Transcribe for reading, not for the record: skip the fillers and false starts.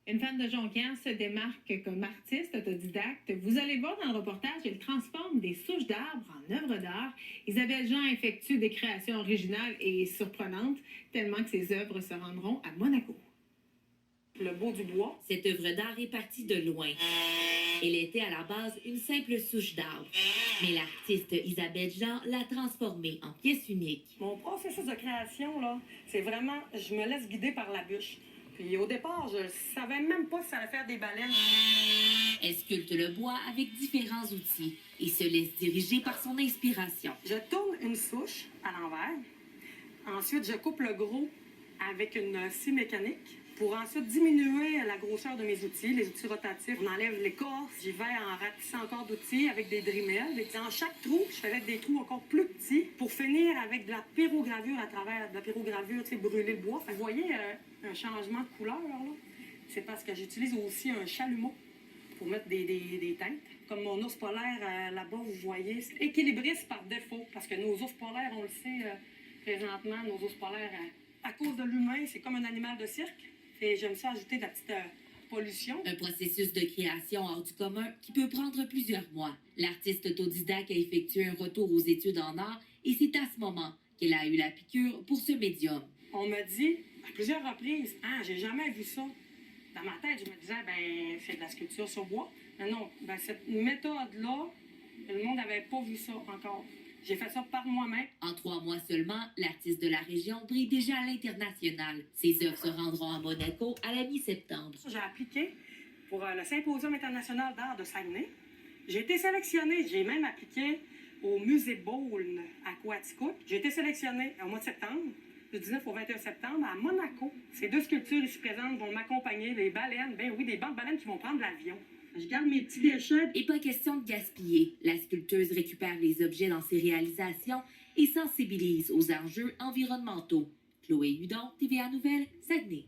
Une femme de Jonquière se démarque comme artiste autodidacte. Vous allez voir dans le reportage, elle transforme des souches d'arbres en œuvres d'art. Isabelle Jean effectue des créations originales et surprenantes, tellement que ses œuvres se rendront à Monaco. Le beau du bois. Cette œuvre d'art est partie de loin. Elle était à la base une simple souche d'arbre. Mais l'artiste Isabelle Jean l'a transformée en pièce unique. Mon processus de création, là, c'est vraiment, je me laisse guider par la bûche. Puis au départ, je savais même pas si ça allait faire des baleines. Elle sculpte le bois avec différents outils et se laisse diriger par son inspiration. Je tourne une souche à l'envers. Ensuite, je coupe le gros avec une scie mécanique pour ensuite diminuer la grosseur de mes outils, les outils rotatifs. On enlève l'écorce, j'y vais en ratissant encore d'outils avec des dremels. Et dans chaque trou, je faisais des trous encore plus petits pour finir avec de la pyrogravure à travers de la pyrogravure, tu sais, brûler le bois. Fait que vous voyez un changement de couleur, là? C'est parce que j'utilise aussi un chalumeau pour mettre des teintes. Comme mon ours polaire là-bas, vous voyez, c'est équilibriste par défaut, parce que nos ours polaires, on le sait présentement, nos ours polaires, à cause de l'humain, c'est comme un animal de cirque. Et j'aime ça ajouter de la petite pollution. Un processus de création hors du commun qui peut prendre plusieurs mois. L'artiste autodidacte a effectué un retour aux études en art et c'est à ce moment qu'elle a eu la piqûre pour ce médium. On m'a dit à plusieurs reprises, « Ah, j'ai jamais vu ça. » Dans ma tête, je me disais, ben c'est de la sculpture sur bois. Mais non, ben cette méthode-là, le monde n'avait pas vu ça encore. J'ai fait ça par moi-même. En 3 mois seulement, l'artiste de la région brille déjà à l'international. Ses œuvres se rendront à Monaco à la mi-septembre. J'ai appliqué pour le Symposium international d'art de Saguenay. J'ai été sélectionnée. J'ai même appliqué au Musée Ball à Coaticook. J'ai été sélectionnée au mois de septembre, du 19 au 21 septembre, à Monaco. Ces 2 sculptures ici présentes vont m'accompagner. Les baleines, ben oui, des bancs de baleines qui vont prendre l'avion. Je garde mes petits déchets. Et pas question de gaspiller. La sculpteuse récupère les objets dans ses réalisations et sensibilise aux enjeux environnementaux. Chloé Hudon, TVA Nouvelles, Saguenay.